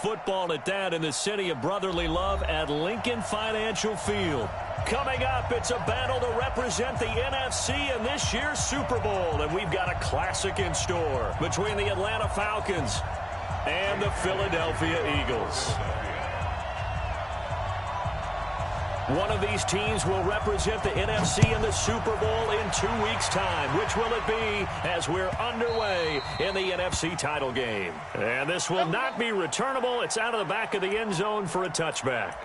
football at that in the city of brotherly love at Lincoln Financial Field. Coming up, it's a battle to represent the NFC in this year's Super Bowl, and we've got a classic in store between the Atlanta Falcons and the Philadelphia Eagles. One of these teams will represent the NFC in the Super Bowl in 2 weeks' time. Which will it be as we're underway in the NFC title game? And this will not be returnable. It's out of the back of the end zone for a touchback.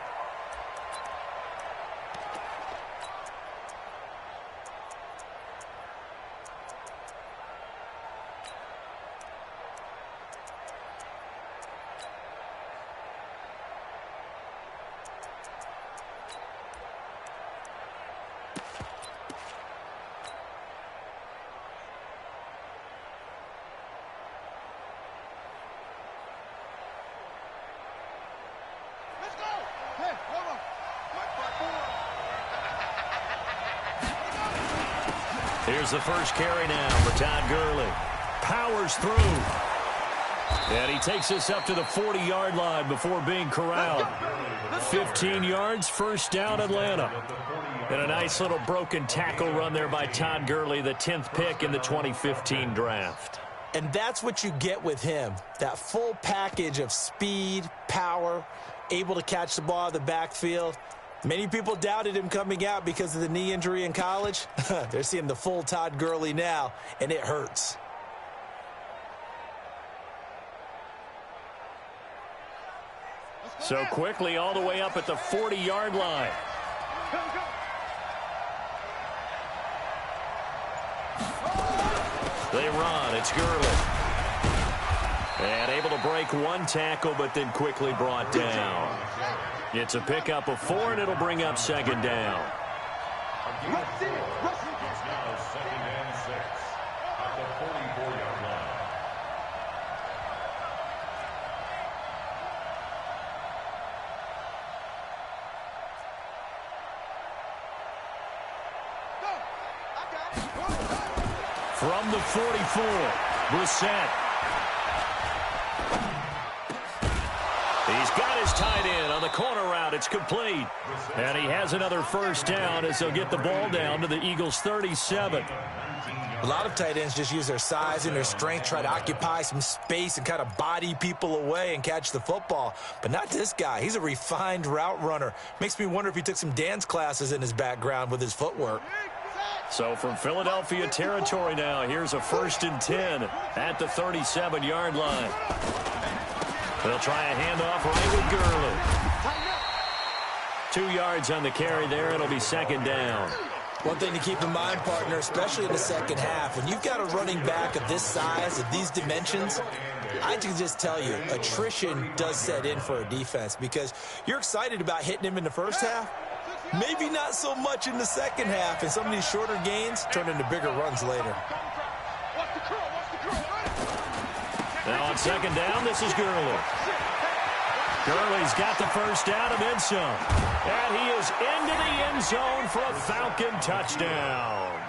Here's the first carry now for Todd Gurley. Powers through. And he takes us up to the 40-yard line before being corralled. 15 yards, first down Atlanta. And a nice little broken tackle run there by Todd Gurley, the 10th pick in the 2015 draft. And that's what you get with him, that full package of speed, power, able to catch the ball in the backfield. Many people doubted him coming out because of the knee injury in college. They're seeing the full Todd Gurley now, and it hurts. So quickly all the way up at the 40-yard line. They run. It's Gurley. And able to break one tackle, but then quickly brought down. It's a pickup of 4, and it'll bring up second down. From the 44, Brissett. He's got his tight end on the corner route. It's complete. And he has another first down as they'll get the ball down to the Eagles' 37. A lot of tight ends just use their size and their strength, try to occupy some space and kind of body people away and catch the football. But not this guy. He's a refined route runner. Makes me wonder if he took some dance classes in his background with his footwork. So from Philadelphia territory now, here's a 1st and 10 at the 37-yard line. They'll try a handoff right with Gurley. 2 yards on the carry there. It'll be second down. One thing to keep in mind, partner, especially in the second half, when you've got a running back of this size, of these dimensions, I can just tell you, attrition does set in for a defense because you're excited about hitting him in the first half. Maybe not so much in the second half, and some of these shorter gains turn into bigger runs later. Now on second down, this is Gurley. Gurley's got the first down and then some. And he is into the end zone for a Falcon touchdown.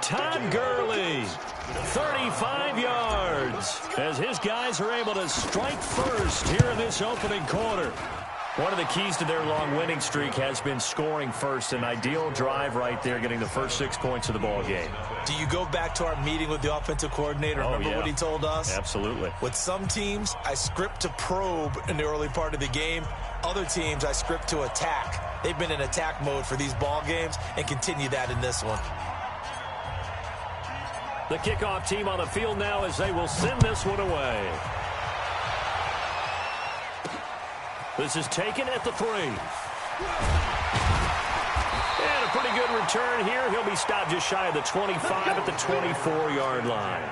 Todd Gurley, 35 yards, as his guys are able to strike first here in this opening quarter. One of the keys to their long winning streak has been scoring first. An ideal drive right there, getting the first 6 points of the ball game. Do you go back to our meeting with the offensive coordinator? Remember what he told us? Absolutely. With some teams, I script to probe in the early part of the game. Other teams, I script to attack. They've been in attack mode for these ball games and continue that in this one. The kickoff team on the field now as they will send this one away. This is taken at the 3. And a pretty good return here. He'll be stopped just shy of the 25 at the 24-yard line.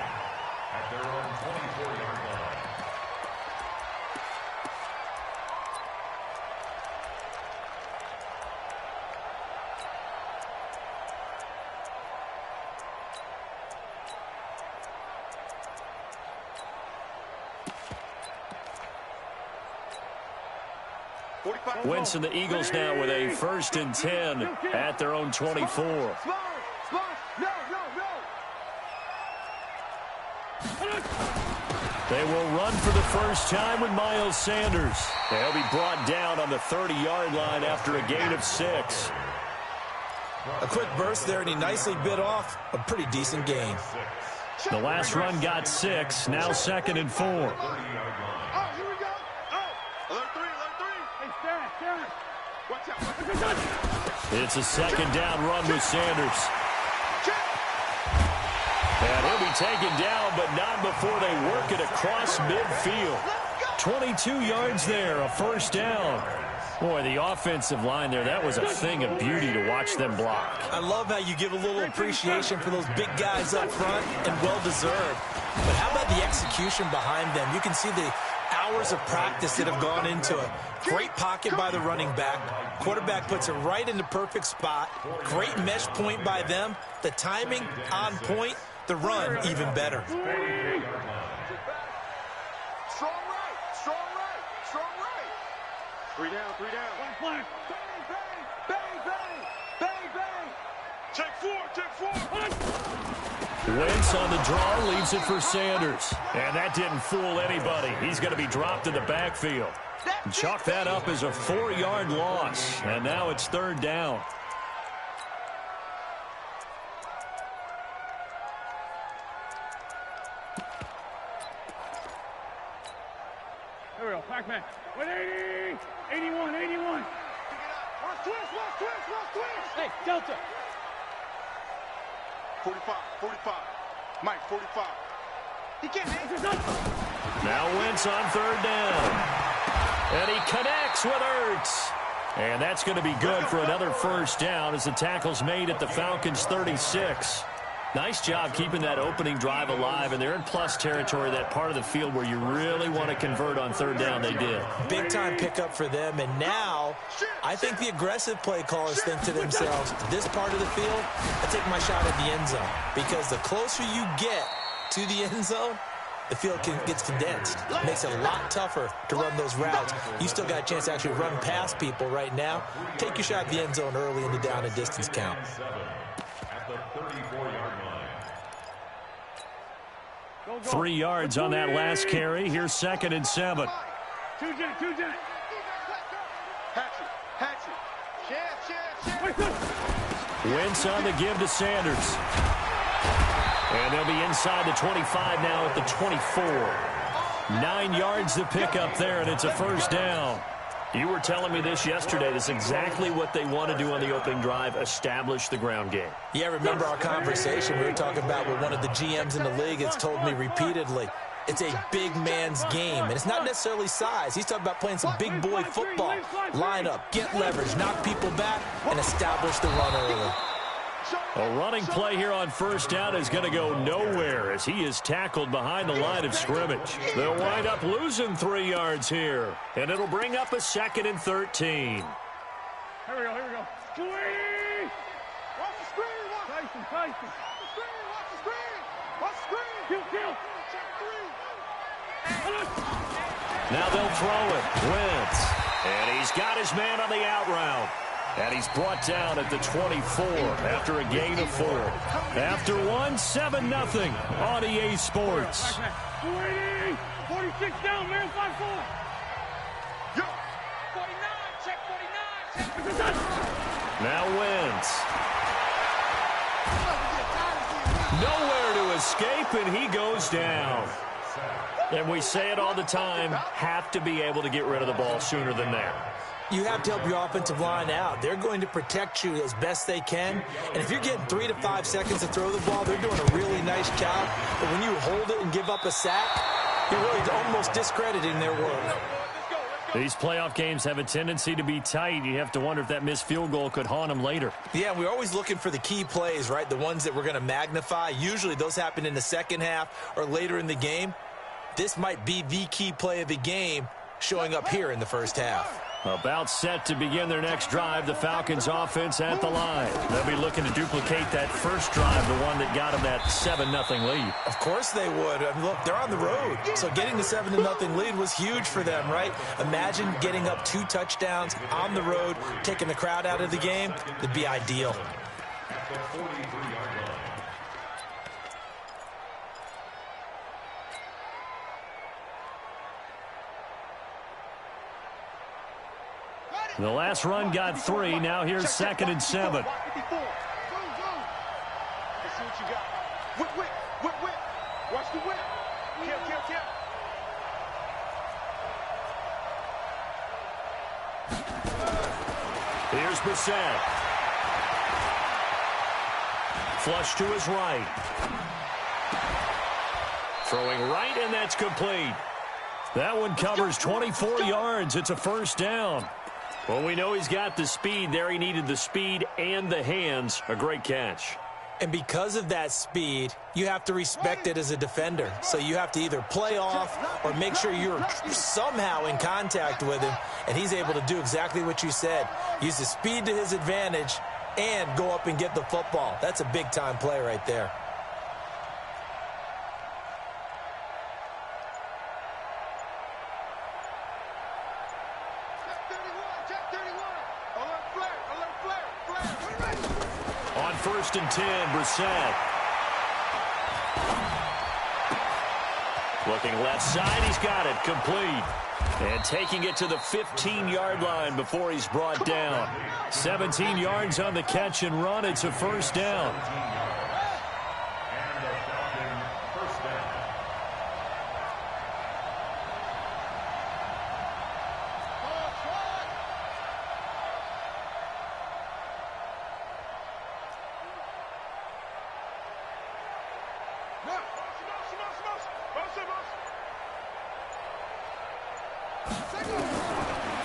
Wentz and the Eagles now with a 1st and 10 at their own 24. They will run for the first time with Miles Sanders. They'll be brought down on the 30-yard line after a gain of 6. A quick burst there, and he nicely bit off a pretty decent gain. The last run got 6, now 2nd and 4. Oh, here we go. Oh, alert 3. Hey, Sarah. Watch out. It's a 2nd down run with Sanders. And he'll be taken down, but not before they work it across midfield. 22 yards there, a 1st down. Boy, the offensive line there, that was a thing of beauty to watch them block. I love how you give a little appreciation for those big guys up front, and well-deserved. But how about the execution behind them? You can see the hours of practice that have gone into it. Great pocket by the running back. Quarterback puts it right in the perfect spot. Great mesh point by them. The timing on point. The run even better. Strong right. 3 down. Bang. Check 4. Wentz on the draw, leaves it for Sanders. And that didn't fool anybody. He's going to be dropped in the backfield. Chalk that up as a 4-yard loss. And now it's 3rd down. Here we go. Pac-Man. 180. 81. Watch twist. Hey, Delta. 45. Mike, 45. He can't hang. Now Wentz on 3rd down. And he connects with Ertz. And that's going to be good for another 1st down as the tackle's made at the Falcons' 36. Nice job keeping that opening drive alive, and they're in plus territory, that part of the field where you really want to convert on 3rd down. They did. Big-time pickup for them, and now I think the aggressive play callers think to themselves, this part of the field, I take my shot at the end zone, because the closer you get to the end zone, the field gets condensed. It makes it a lot tougher to run those routes. You still got a chance to actually run past people right now. Take your shot at the end zone early in the down and distance count. At the 34-yard line. 3 yards on that last carry. Here's 2nd and 7. Two Jen. Hatchet. Wentz on the give to Sanders. And they'll be inside the 25 now at the 24. 9 yards to pick up there, and it's a 1st down. You were telling me this yesterday. This is exactly what they want to do on the opening drive, establish the ground game. Yeah, remember our conversation. We were talking about what one of the GMs in the league has told me repeatedly. It's a big man's game, and it's not necessarily size. He's talking about playing some big boy football. Line up, get leverage, knock people back, and establish the run early. A running play here on 1st down is going to go nowhere as he is tackled behind the line of scrimmage. They'll wind up losing 3 yards here, and it'll bring up a 2nd and 13. Here we go. Squeeze! Watch the screen! Tyson! Watch the screen! Kill! Now they'll throw it. Wentz. And he's got his man on the out route. And he's brought down at the 24 after a gain of 4. After one, 7-0 on EA Sports. 46 down, man, 5-4. Yo! 49, check 49. Now Wentz. Nowhere to escape, and he goes down. And we say it all the time, have to be able to get rid of the ball sooner than that. You have to help your offensive line out. They're going to protect you as best they can. And if you're getting 3 to 5 seconds to throw the ball, they're doing a really nice job. But when you hold it and give up a sack, you're really almost discrediting their work. These playoff games have a tendency to be tight. You have to wonder if that missed field goal could haunt them later. Yeah, we're always looking for the key plays, right? The ones that we're going to magnify. Usually those happen in the second half or later in the game. This might be the key play of the game showing up here in the first half. About set to begin their next drive, the Falcons offense at the line. They'll be looking to duplicate that first drive, the one that got them that 7-0 lead. Of course they would. I mean, look, they're on the road. So getting the 7-0 lead was huge for them, right? Imagine getting up 2 touchdowns on the road, taking the crowd out of the game. It'd be ideal. At the 43-yard line. The last run got 3. Now here's 2nd and 7. Let's see what you got. Whip. Watch the whip. Kill. Here's Brissett. Flush to his right. Throwing right, and that's complete. That one covers 24 yards. It's a first down. Well, we know he's got the speed there. He needed the speed and the hands. A great catch. And because of that speed, you have to respect it as a defender. So you have to either play off or make sure you're somehow in contact with him. And he's able to do exactly what you said. Use the speed to his advantage and go up and get the football. That's a big-time play right there. On 1st and 10, Brissett. Looking left side, he's got it, complete. And taking it to the 15-yard line before he's brought down. 17 yards on the catch and run. It's a first down.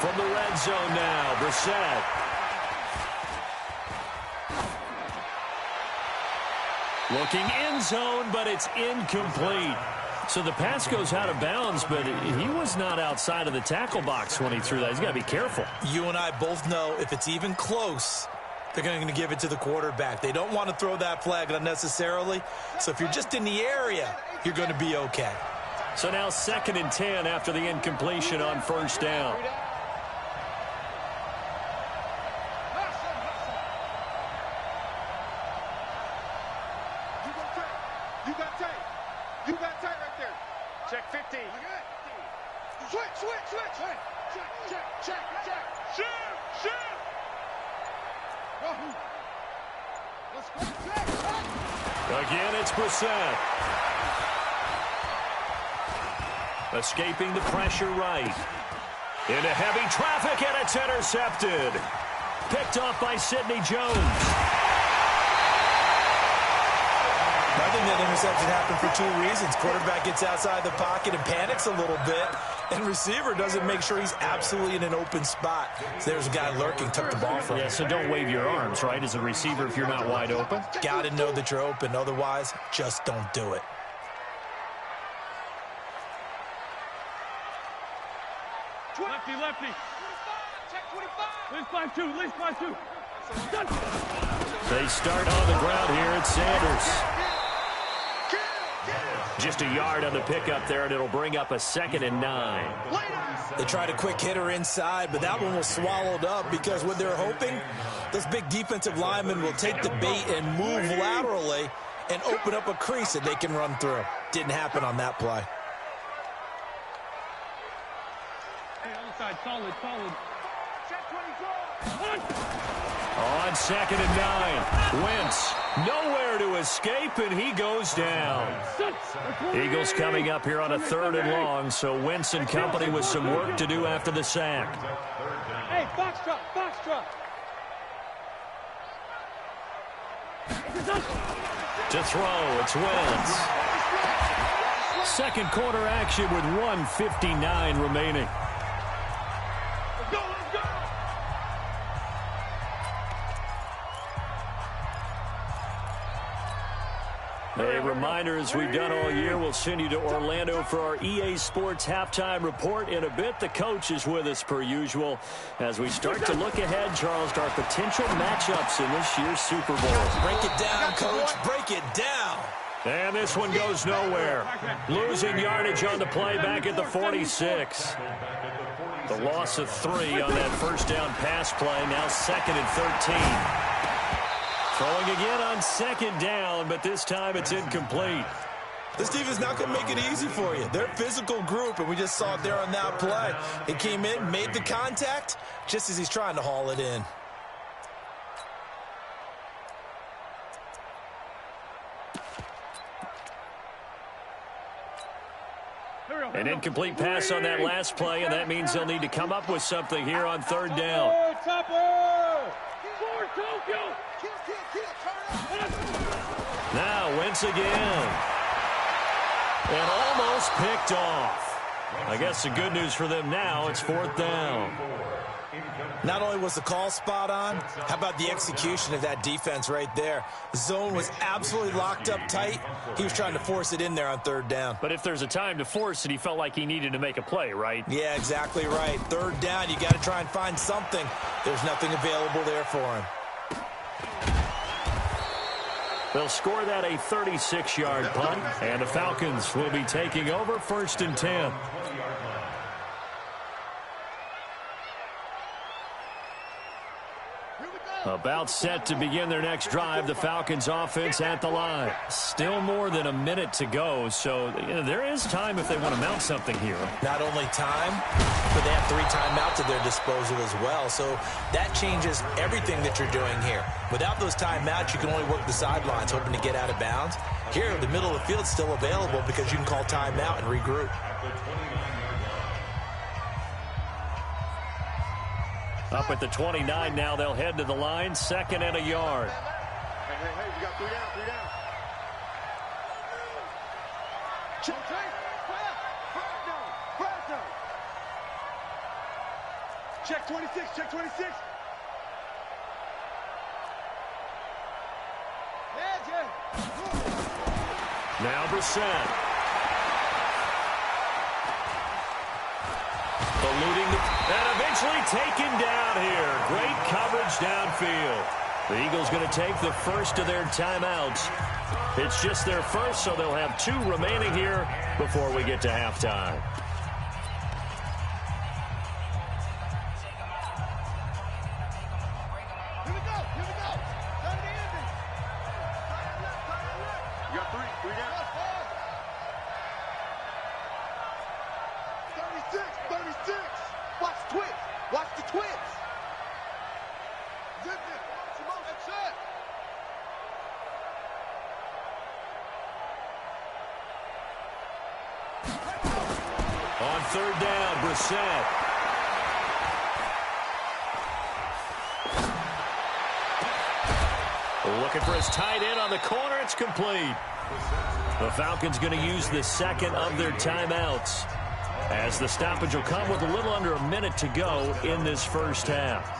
From the red zone now, Brissett. Looking end zone, but it's incomplete. So the pass goes out of bounds, but he was not outside of the tackle box when he threw that. He's got to be careful. You and I both know if it's even close, they're going to give it to the quarterback. They don't want to throw that flag unnecessarily. So if you're just in the area, you're going to be okay. So now 2nd and 10 after the incompletion on first down. You got tight right there. Check 15. Switch. Check. Shoot. Again, it's Brissett. Escaping the pressure right. Into heavy traffic, and it's intercepted. Picked off by Sidney Jones. I think that interception happened for 2 reasons. Quarterback gets outside the pocket and panics a little bit, and receiver doesn't make sure he's absolutely in an open spot. So there's a guy lurking, took the ball from him. Yeah, so don't wave your arms, right, as a receiver if you're not wide open. Got to know that you're open. Otherwise, just don't do it. Lefty. Check 25. At least 5-2. They start on the ground here at Sanders. Just a yard on the pickup there, and it'll bring up a 2nd and 9. They tried a quick hitter inside, but that one was swallowed up because what they're hoping, those big defensive linemen will take the bait and move laterally and open up a crease that they can run through. Didn't happen on that play. Solid. Check 24. On 2nd and 9, Wentz nowhere to escape, and he goes down. Eagles coming up here on a 3rd and long, so Wentz and company with some work to do after the sack. Hey, box truck. To throw, it's Wentz. Second quarter action with 1:59 remaining. Let's go. A reminder, as we've done all year, we'll send you to Orlando for our EA Sports halftime report in a bit. The coach is with us per usual as we start to look ahead, Charles, to our potential matchups in this year's Super Bowl. Break it down, Coach. Break it down. And this one goes nowhere. Losing yardage on the play back at the 46. The loss of 3 on that first down pass play. Now 2nd and 13. Throwing again on 2nd down, but this time it's incomplete. This defense is not going to make it easy for you. They're a physical group, and we just saw it there on that play. He came in, made the contact, just as he's trying to haul it in. An incomplete pass on that last play, and that means they'll need to come up with something here on third down. Now Wentz again. And almost picked off. I guess the good news for them now, it's fourth down. Not only was the call spot on, how about the execution of that defense right there? The zone was absolutely locked up tight. He was trying to force it in there on third down. But if there's a time to force it, he felt like he needed to make a play, right? Yeah, exactly right. Third down, you got to try and find something. There's nothing available there for him. They'll score that a 36-yard punt, and the Falcons will be taking over first and 10. About set to begin their next drive, the Falcons offense at the line. Still more than a minute to go, so there is time if they want to mount something here. Not only time, but they have 3 timeouts at their disposal as well, so that changes everything that you're doing here. Without those timeouts, you can only work the sidelines, hoping to get out of bounds. Here, the middle of the field is still available because you can call timeout and regroup. Up at the 29 now, they'll head to the line, second and a yard. Hey, we got 3 down, 3 down. Check 26, check 26. Now Brissett. Eluding and eventually taken down here. Great coverage downfield. The Eagles going to take the first of their timeouts. It's just their first, so they'll have 2 remaining here before we get to halftime. Here we go. Down to the ending. You got 3 down. 36. Watch the twins. Watch the twins. Zip it. That's it. On third down, Brissett. Looking for his tight end on the corner. It's complete. The Falcons going to use the second of their timeouts, as the stoppage will come with a little under a minute to go in this first half.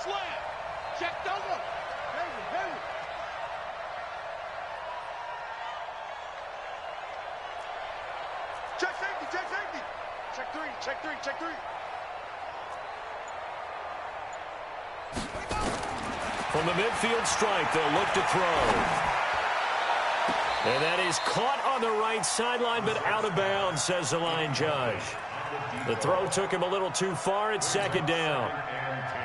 Slam. Check double. Heavy. Check safety. Check three. From the midfield stripe, they'll look to throw. And that is caught on the right sideline, but out of bounds, says the line judge. The throw took him a little too far. It's second down.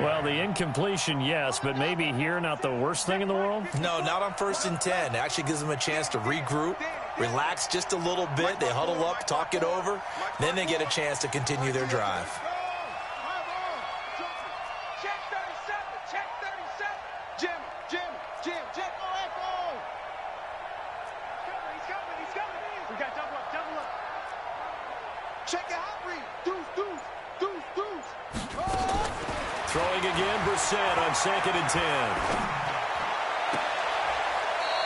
Well, the incompletion, yes, but maybe here not the worst thing in the world? No, not on 1st and 10. It actually gives them a chance to regroup, relax just a little bit. They huddle up, talk it over. Then they get a chance to continue their drive. Check 37. Jim. Check Echo. He's coming. We got double up. Check it out, Reed. Deuce. Throwing again, Brissett on 2nd and 10.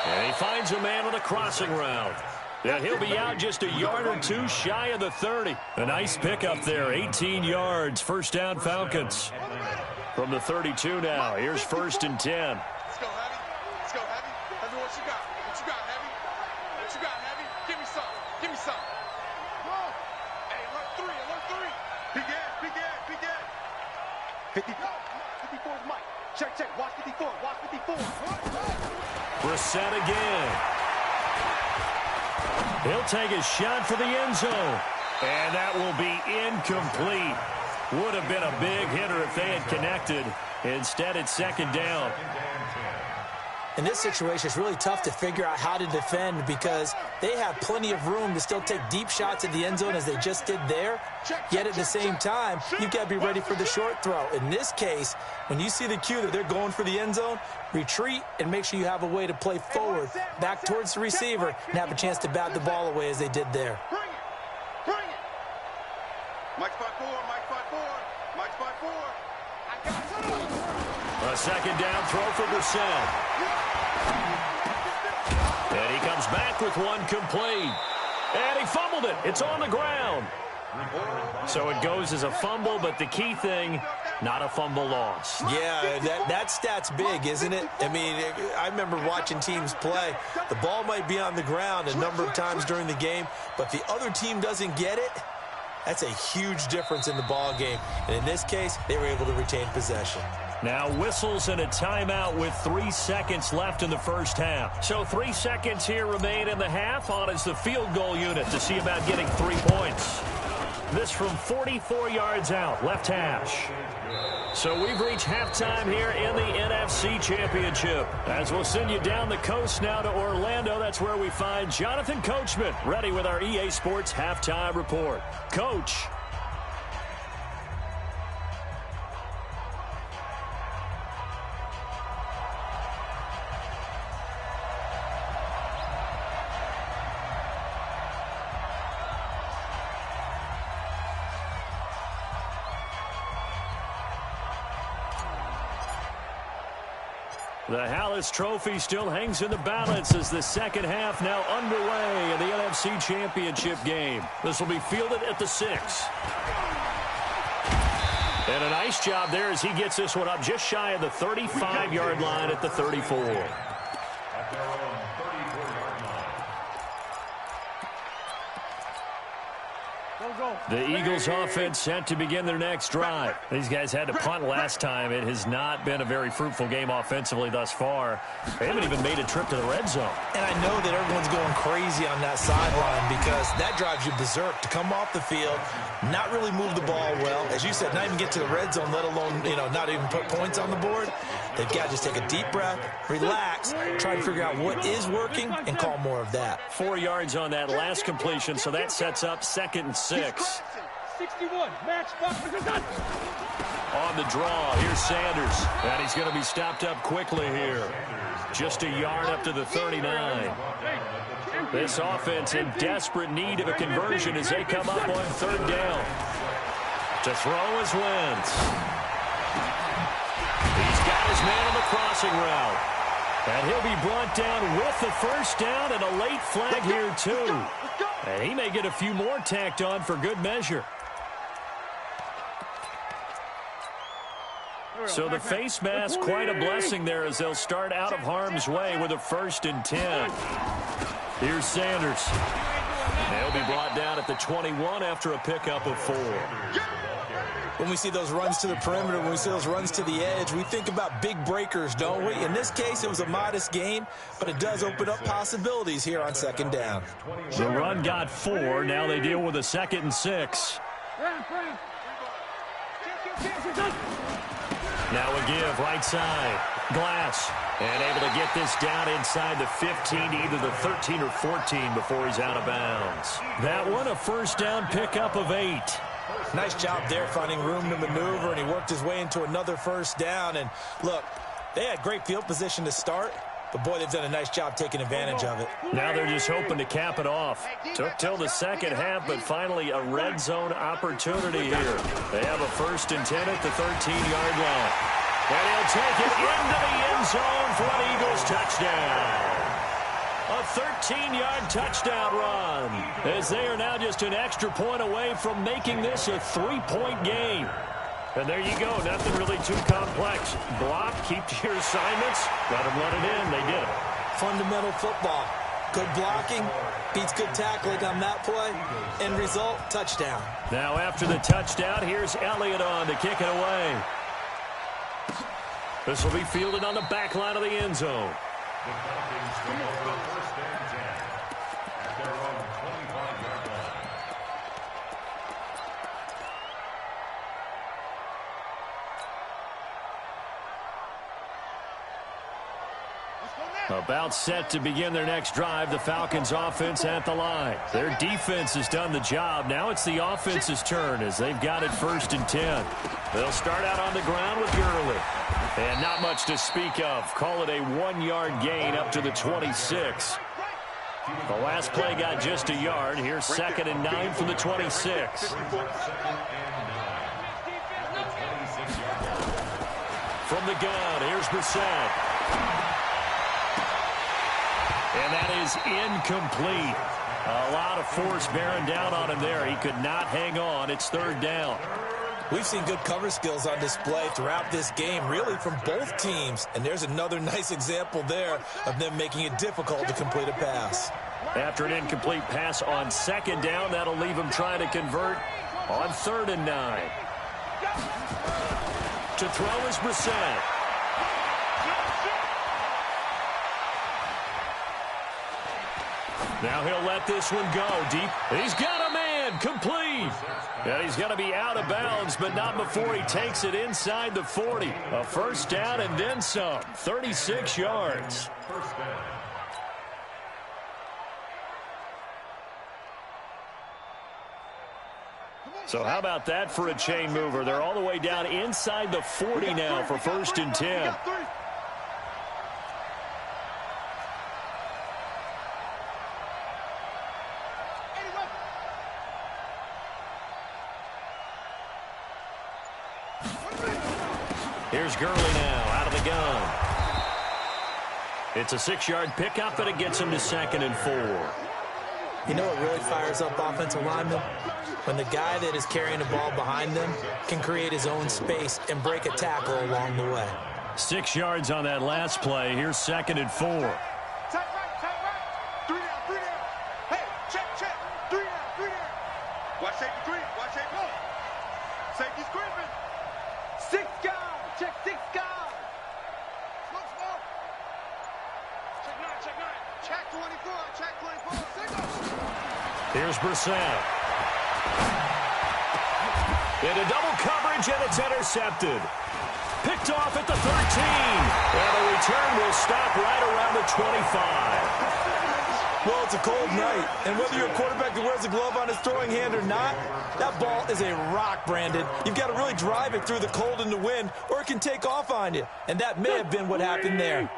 And he finds a man on a crossing route. And he'll be out just a yard or 2 shy of the 30. A nice pickup there, 18 yards. First down, Falcons. From the 32 now, here's 1st and 10. Let's go, Heavy. Heavy, what you got? Heavy? Give me some. Hey, alert 3. Big Ed. 54 is Mike. Check. Watch 54. Brissett again. He'll take a shot for the end zone. And that will be incomplete. Would have been a big hitter if they had connected. Instead, it's second down. In this situation, it's really tough to figure out how to defend because they have plenty of room to still take deep shots at the end zone as they just did there. Yet at the same time, you've got to be ready for the short throw. In this case, when you see the cue that they're going for the end zone, retreat and make sure you have a way to play forward, back towards the receiver, and have a chance to bat the ball away as they did there. Bring it. Bring it. Mike's 5-4. Mike's 5-4. Mike's 5-4. A second down throw for Brissett. And he comes back with one complete. And he fumbled it. It's on the ground. So it goes as a fumble, but the key thing, not a fumble loss. Yeah, that stat's big, isn't it? I mean, I remember watching teams play. The ball might be on the ground a number of times during the game, but the other team doesn't get it. That's a huge difference in the ball game. And in this case, they were able to retain possession. Now whistles and a timeout with 3 seconds left in the first half. So 3 seconds here remain in the half. On is the field goal unit to see about getting 3 points. This from 44 yards out, left hash. So we've reached halftime here in the NFC Championship. As we'll send you down the coast now to Orlando, that's where we find Jonathan Coachman, ready with our EA Sports Halftime Report. Coach. The Hallis Trophy still hangs in the balance as the second half now underway in the NFC Championship game. This will be fielded at the 6. And a nice job there as he gets this one up just shy of the 35-yard line at the 34. The Eagles offense set to begin their next drive. These guys had to punt last time. It has not been a very fruitful game offensively thus far. They haven't even made a trip to the red zone. And I know that everyone's going crazy on that sideline because that drives you berserk to come off the field, not really move the ball well. As you said, not even get to the red zone, let alone, not even put points on the board. They've got to just take a deep breath, relax, try to figure out what is working, and call more of that. 4 yards on that last completion, so that sets up 2nd and 6. 61, match, on the draw, here's Sanders. And he's going to be stopped up quickly here. Just a yard up to the 39. This offense in desperate need of a conversion as they come up on 3rd down. To throw is Wentz. He's got his man on the crossing route. And he'll be brought down with the first down and a late flag here too. And he may get a few more tacked on for good measure. So the face mask, quite a blessing there as they'll start out of harm's way with a 1st and 10. Here's Sanders. They'll be brought down at the 21 after a pickup of 4. When we see those runs to the perimeter, when we see those runs to the edge, we think about big breakers, don't we? In this case, it was a modest gain, but it does open up possibilities here on 2nd down. The run got 4. Now they deal with a 2nd and 6. Now a give, right side. Glass. And able to get this down inside the 15, either the 13 or 14 before he's out of bounds. That one, a 1st down pickup of 8. Nice job there finding room to maneuver, and he worked his way into another 1st down. And look, they had great field position to start, but boy, they've done a nice job taking advantage of it. Now they're just hoping to cap it off. Took till the second half, but finally a red zone opportunity here. They have a 1st and 10 at the 13-yard line. And he'll take it into the end zone for an Eagles touchdown. A 13-yard touchdown run, as they are now just an extra point away from making this a 3-point game. And there you go, nothing really too complex. Block, keep to your assignments, let them run it in. They did it. Fundamental football. Good blocking, beats good tackling on that play. End result, touchdown. Now after the touchdown, here's Elliott on to kick it away. This will be fielded on the back line of the end zone. About set to begin their next drive, the Falcons offense at the line. Their defense has done the job. Now it's the offense's turn as they've got it 1st and 10. They'll start out on the ground with Gurley. And not much to speak of. Call it a 1-yard gain up to the 26. The last play got just a yard. Here's 2nd and 9 from the 26. From the gun, here's Brissett. And that is incomplete. A lot of force bearing down on him there. He could not hang on. It's 3rd down. We've seen good cover skills on display throughout this game, really from both teams. And there's another nice example there of them making it difficult to complete a pass. After an incomplete pass on 2nd down, that'll leave him trying to convert on 3rd and 9. To throw is Brissett. Now he'll let this one go deep. He's got a man, complete. And he's going to be out of bounds, but not before he takes it inside the 40. A 1st down and then some, 36 yards. So how about that for a chain mover? They're all the way down inside the 40 now for 1st and 10. Here's Gurley now out of the gun. It's a 6-yard pickup, and it gets him to 2nd and 4. You know what really fires up offensive linemen? When the guy that is carrying the ball behind them can create his own space and break a tackle along the way. 6 yards on that last play. Here's 2nd and 4. Tight right, tight right. 3 down, 3 down. Hey, check, 3 down, 3 down. Watch safety creep, watch safety go. Safety's creeping. 6 guys, check 6 guys. Smoke. Check 9. Check 24, check 24. Signal. Here's Brissett. Into double coverage, and it's intercepted. Picked off at the 13. And the return will stop right around the 25. Well, it's a cold night, and whether you're a quarterback that wears a glove on his throwing hand or not, that ball is a rock, Brandon. You've got to really drive it through the cold and the wind, or it can take off on you. And that may have been what happened there.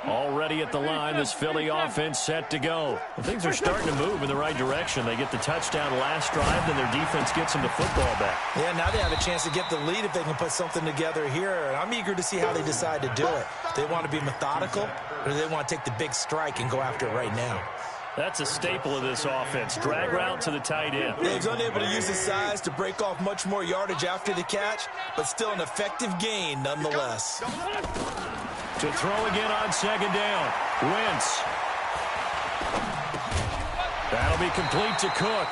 Already at the line, this Philly offense set to go. Things are starting to move in the right direction. They get the touchdown last drive, then their defense gets them the football back. Yeah, now they have a chance to get the lead if they can put something together here. And I'm eager to see how they decide to do it. They want to be methodical, or do they want to take the big strike and go after it right now? That's a staple of this offense. Drag route to the tight end. Yeah, he's unable to use his size to break off much more yardage after the catch, but still an effective gain nonetheless. To throw again on 2nd down. Wentz. That'll be complete to Cook.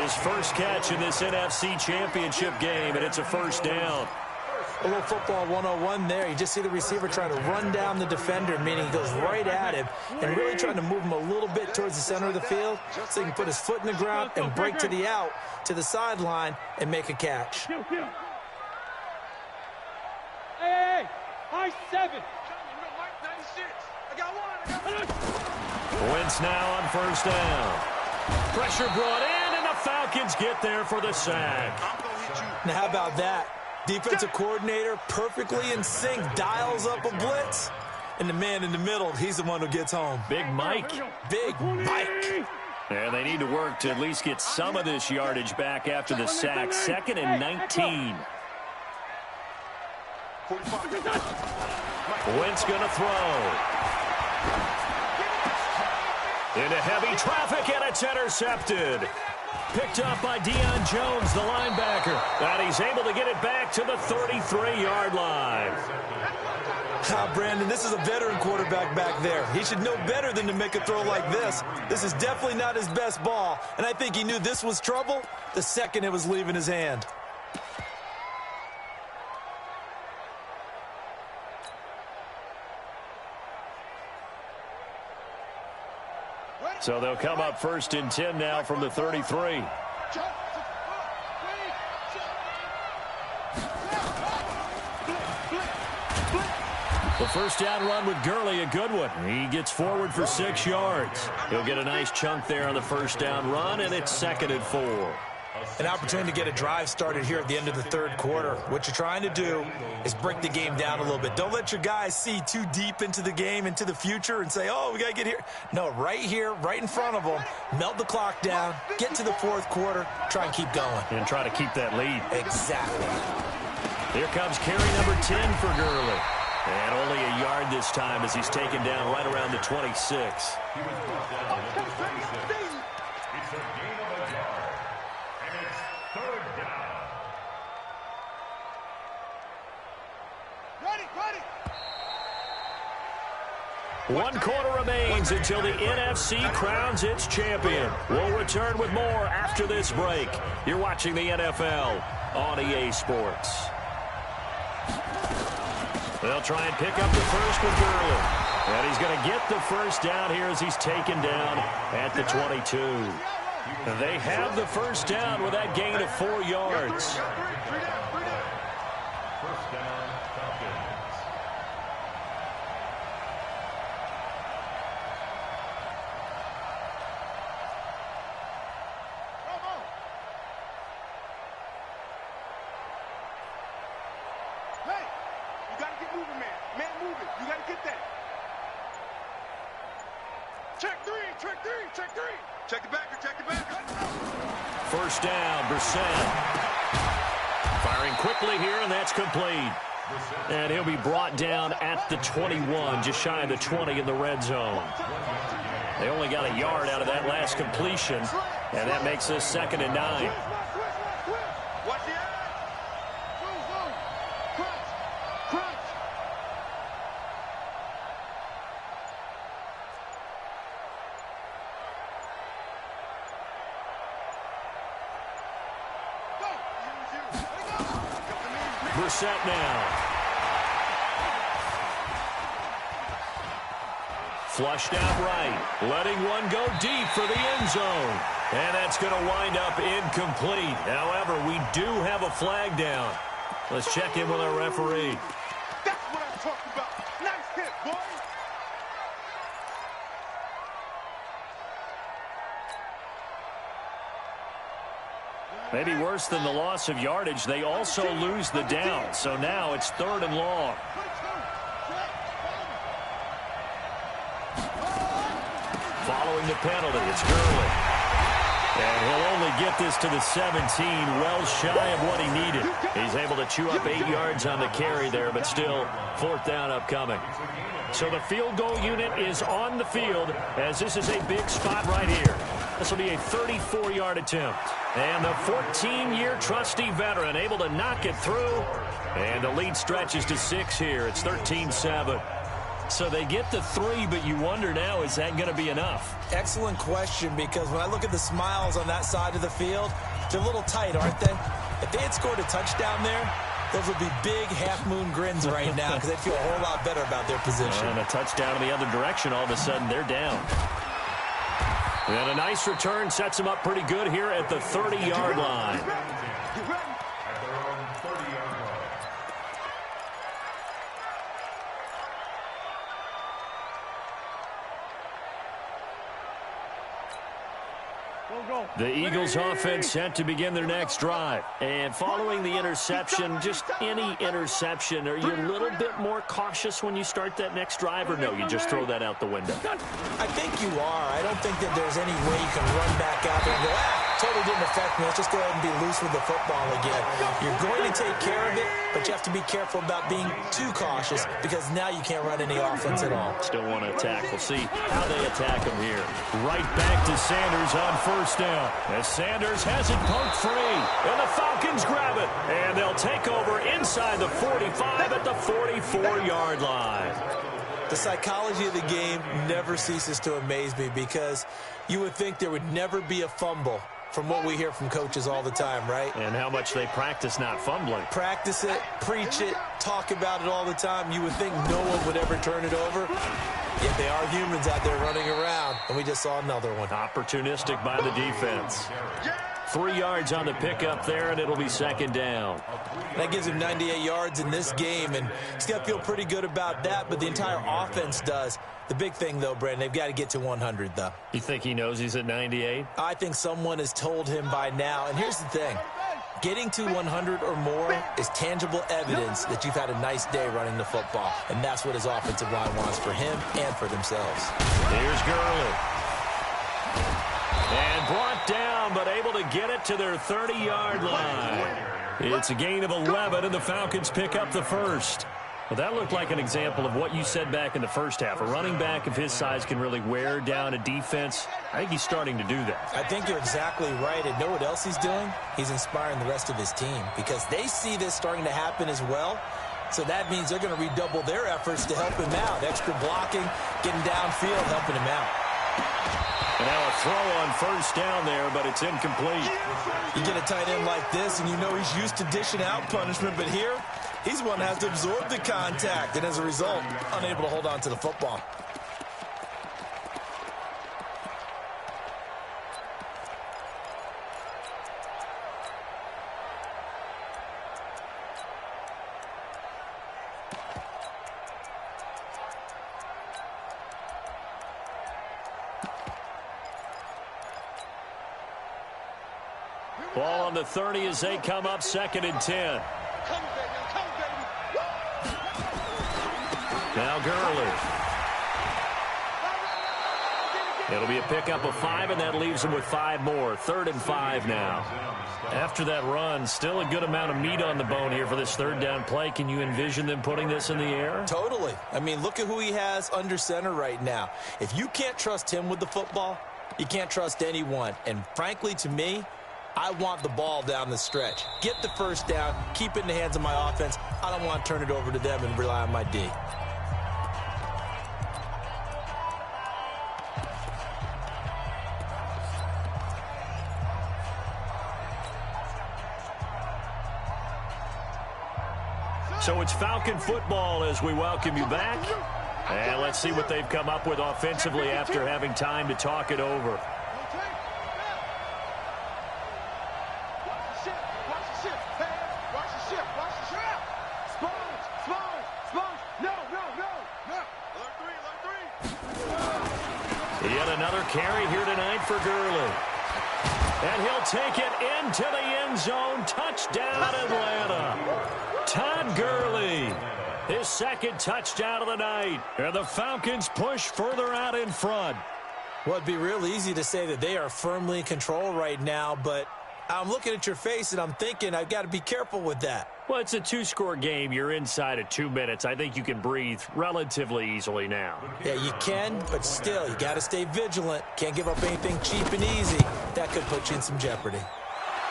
His first catch in this NFC Championship game, and it's a 1st down. A little football 101 there. You just see the receiver trying to run down the defender, meaning he goes right at him and really trying to move him a little bit towards the center of the field so he can put his foot in the ground and break to the out, to the sideline, and make a catch. Hey, high 7. I got one. Wentz now on 1st down. Pressure brought in, and the Falcons get there for the sack. Now, how about that? Defensive coordinator perfectly in sync, dials up a blitz, and the man in the middle, he's the one who gets home. Big Mike. Big Mike. And they need to work to at least get some of this yardage back after the sack. 2nd and 19. Wentz going to throw. Into heavy traffic, and it's intercepted. Picked up by Deion Jones, the linebacker. And he's able to get it back to the 33-yard line. Brandon, this is a veteran quarterback back there. He should know better than to make a throw like this. This is definitely not his best ball, and I think he knew this was trouble the second it was leaving his hand. So they'll come up 1st and 10 now from the 33. The first down run with Gurley, a good one. He gets forward for 6 yards. He'll get a nice chunk there on the first down run, and it's 2nd and 4. An opportunity to get a drive started here at the end of the third quarter. What you're trying to do is break the game down a little bit. Don't let your guys see too deep into the game, into the future, and say, oh, we got to get here. No, right here, right in front of them, melt the clock down, get to the fourth quarter, try and keep going. And try to keep that lead. Exactly. Here comes carry number 10 for Gurley. And only a yard this time as he's taken down right around the 26. He was brought down at the 26. It's a gain of a yard. And it's 3rd down. Ready. 1 quarter remains until the NFC crowns its champion. We'll return with more after this break. You're watching the NFL on EA Sports. They'll try and pick up the first with Gurley. And he's going to get the first down here as he's taken down at the 22. They have the first down with that gain of 4 yards. First down, Falcons. Hey, you got to get moving, man. Man moving. You got to get that. Check three. Check the backer. First down, Brissett. Firing quickly here, and that's complete. And he'll be brought down at the 21, just shy of the 20 in the red zone. They only got a yard out of that last completion, and that makes this 2nd and 9. Watch the eye. Crunch. Brissett now. Flushed out right. Letting one go deep for the end zone. And that's going to wind up incomplete. However, we do have a flag down. Let's check in with our referee. That's what I'm talking about. Nice hit, boy. Maybe worse than the loss of yardage, they also lose the down. So now it's 3rd and long. Following the penalty, it's Gurley. And he'll only get this to the 17, well shy of what he needed. He's able to chew up 8 yards on the carry there, but still 4th down upcoming. So the field goal unit is on the field as this is a big spot right here. This will be a 34-yard attempt. And the 14-year trusty veteran able to knock it through. And the lead stretches to 6 here. It's 13-7. So they get the 3, but you wonder now, is that going to be enough? Excellent question, because when I look at the smiles on that side of the field, they're a little tight, aren't they? If they had scored a touchdown there, those would be big half-moon grins right now because they'd feel a whole lot better about their position. And a touchdown in the other direction, all of a sudden they're down. And a nice return sets them up pretty good here at the 30-yard line. At their own 30-yard line. The Eagles offense set to begin their next drive. And following the interception, just any interception, are you a little bit more cautious when you start that next drive, or no, you just throw that out the window? I think you are. I don't think that there's any way you can run back out there and go, totally didn't affect me. Let's just go ahead and be loose with the football again. You're going to take care of it, but you have to be careful about being too cautious because now you can't run any offense at all. Still want to attack. We'll see how they attack him here. Right back to Sanders on first down. As Sanders has it poked free. And the Falcons grab it. And they'll take over inside the 45 at the 44-yard line. The psychology of the game never ceases to amaze me because you would think there would never be a fumble from what we hear from coaches all the time, right? And how much they practice not fumbling. Practice it, preach it, talk about it all the time. You would think no one would ever turn it over. Yet they are humans out there running around, and we just saw another one. Opportunistic by the defense. 3 yards on the pickup there, and it'll be second down. That gives him 98 yards in this game, and he's got to feel pretty good about that, but the entire offense does. The big thing, though, Brandon, they've got to get to 100, though. You think he knows he's at 98? I think someone has told him by now, and here's the thing. Getting to 100 or more is tangible evidence that you've had a nice day running the football, and that's what his offensive line wants for him and for themselves. Here's Gurley. And brought down, but able to get it to their 30-yard line. It's a gain of 11, and the Falcons pick up the first. Well, that looked like an example of what you said back in the first half. A running back of his size can really wear down a defense. I think he's starting to do that. I think you're exactly right. And know what else he's doing? He's inspiring the rest of his team because they see this starting to happen as well. So that means they're going to redouble their efforts to help him out. Extra blocking, getting downfield, helping him out. And now a throw on first down there, but it's incomplete. You get a tight end like this, and you know he's used to dishing out punishment, but here, he's one that has to absorb the contact, and as a result, unable to hold on to the football. Ball on the 30 as they come up, 2nd and 10. Now Gurley. It'll be a pickup of 5, and that leaves them with 5 more. 3rd and 5 now. After that run, still a good amount of meat on the bone here for this 3rd down play. Can you envision them putting this in the air? Totally. I mean, look at who he has under center right now. If you can't trust him with the football, you can't trust anyone. And frankly, to me, I want the ball down the stretch. Get the first down, keep it in the hands of my offense. I don't want to turn it over to them and rely on my D. So it's Falcon football as we welcome you back. And let's see what they've come up with offensively after having time to talk it over. Yet another carry here tonight for Gurley. And he'll take it into the end zone. Touchdown, Atlanta. Todd Gurley, his 2nd touchdown of the night. And the Falcons push further out in front. Well, it'd be real easy to say that they are firmly in control right now, but I'm looking at your face and I'm thinking I've got to be careful with that. Well, it's a 2-score game. You're inside of 2 minutes. I think you can breathe relatively easily now. Yeah, you can, but still, you got to stay vigilant. Can't give up anything cheap and easy. That could put you in some jeopardy.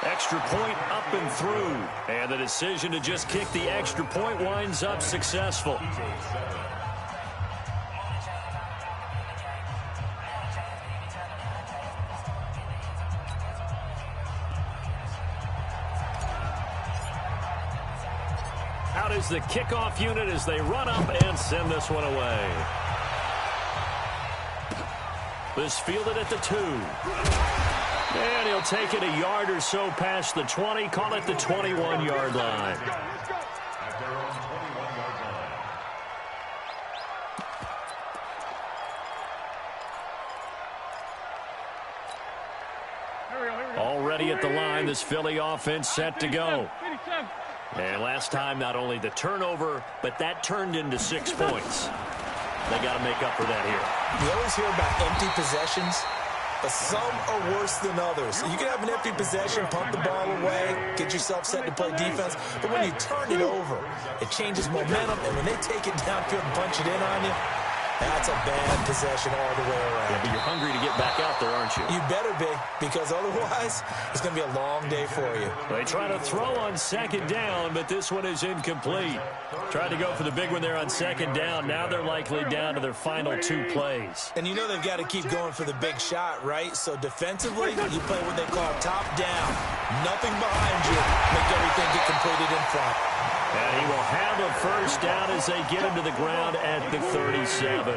Extra point up and through. And the decision to just kick the extra point winds up successful. Out is the kickoff unit as they run up and send this one away. This fielded at the 2. And he'll take it a yard or so past the 20, call it the 21-yard line. Already at the line, this Philly offense set to go. And last time, not only the turnover, but that turned into 6 points. They got to make up for that here. You always hear about empty possessions, but some are worse than others. You can have an empty possession, pump the ball away, get yourself set to play defense, but when you turn it over, it changes momentum, and when they take it downfield and punch it in on you, that's a bad possession all the way around. Yeah, but you're hungry to get back out there, aren't you? You better be, because otherwise, it's going to be a long day for you. They try to throw on 2nd down, but this one is incomplete. Tried to go for the big one there on 2nd down. Now they're likely down to their final 2 plays. And you know they've got to keep going for the big shot, right? So defensively, you play what they call top down. Nothing behind you. Make everything get completed in front. And he will have a first down as they get him to the ground at the 37.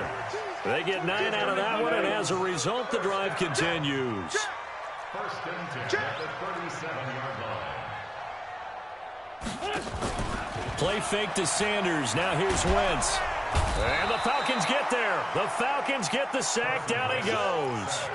They get 9 out of that one, and as a result, the drive continues. First and 10 at the 37-yard line. Play fake to Sanders. Now here's Wentz. And the Falcons get there. The Falcons get the sack. Down he goes.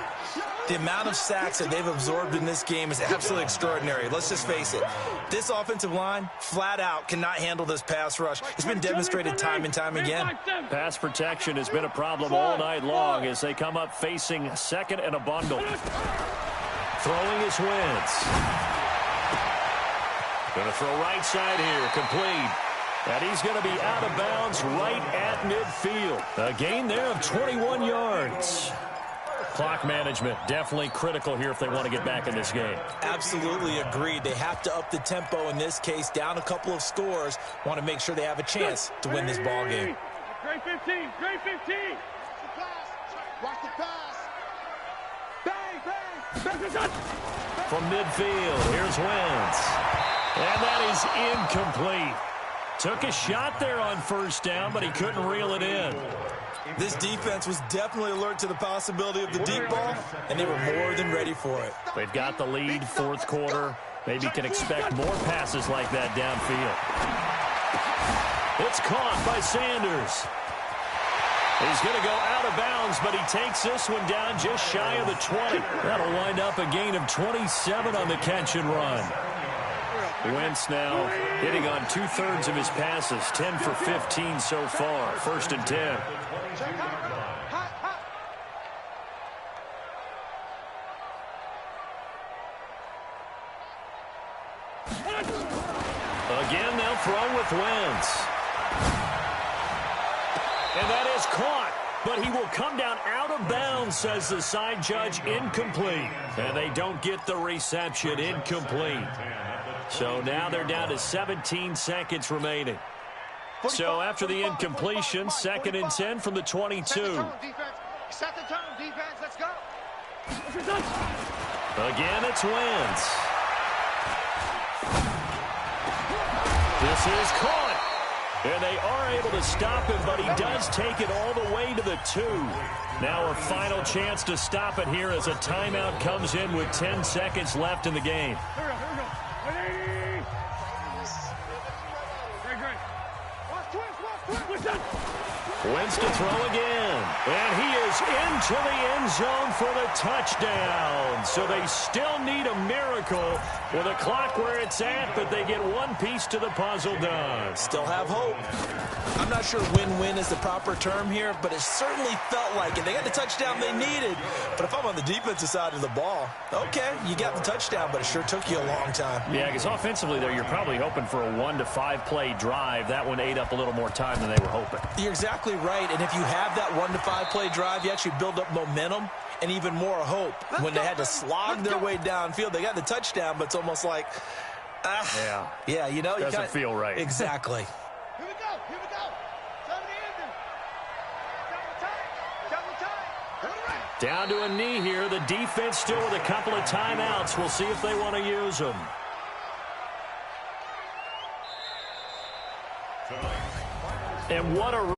The amount of sacks that they've absorbed in this game is absolutely extraordinary. Let's just face it. This offensive line, flat out, cannot handle this pass rush. It's been demonstrated time and time again. Pass protection has been a problem all night long as they come up facing second and a bundle. Throwing is Wentz. Going to throw right side here. Complete. And he's going to be out of bounds right at midfield. A gain there of 21 yards. Clock management definitely critical here if they want to get back in this game. Absolutely agreed. They have to up the tempo in this case. Down a couple of scores. Want to make sure they have a chance to win this ball game. Great 15. Great 15. Watch the pass. Bang, bang. From midfield, here's Wentz. And that is incomplete. Took a shot there on first down, but he couldn't reel it in. This defense was definitely alert to the possibility of the deep ball, and they were more than ready for it. They've got the lead, fourth quarter. Maybe can expect more passes like that downfield. It's caught by Sanders. He's going to go out of bounds, but he takes this one down just shy of the 20. That'll wind up a gain of 27 on the catch and run. Wentz now hitting on 2/3 of his passes, 10 for 15 so far. First and 10. Again, they'll throw with Wentz. And that is caught. But he will come down out of bounds, says the side judge. Incomplete. And they don't get the reception. Incomplete. So now they're down to 17 seconds remaining. So after the incompletion, second and 10 from the 22. Set the tone, defense. Let's go. Again, it's Wentz. This is caught. And they are able to stop him, but he does take it all the way to the 2. Now a final chance to stop it here as a timeout comes in with 10 seconds left in the game. Here we go. Great. Watch twist. Wentz to throw again. And he is into the end zone for the touchdown. So they still need a miracle with a clock where it's at, but they get one piece to the puzzle done. Still have hope. I'm not sure win-win is the proper term here, but it certainly felt like it. They got the touchdown they needed. But if I'm on the defensive side of the ball, okay, you got the touchdown, but it sure took you a long time. Yeah, because offensively there, you're probably hoping for a 1 to 5 play drive. That one ate up a little more time than they were hoping. You're exactly right, and if you have that 1 to 5 play drive, you actually build up momentum and even more hope. When they had to slog their way downfield, they got the touchdown, but it's almost like, yeah, you know, doesn't feel right. Exactly. Here we go. Time to end it. Double time. Down to a knee here. The defense still with a couple of timeouts. We'll see if they want to use them. And what a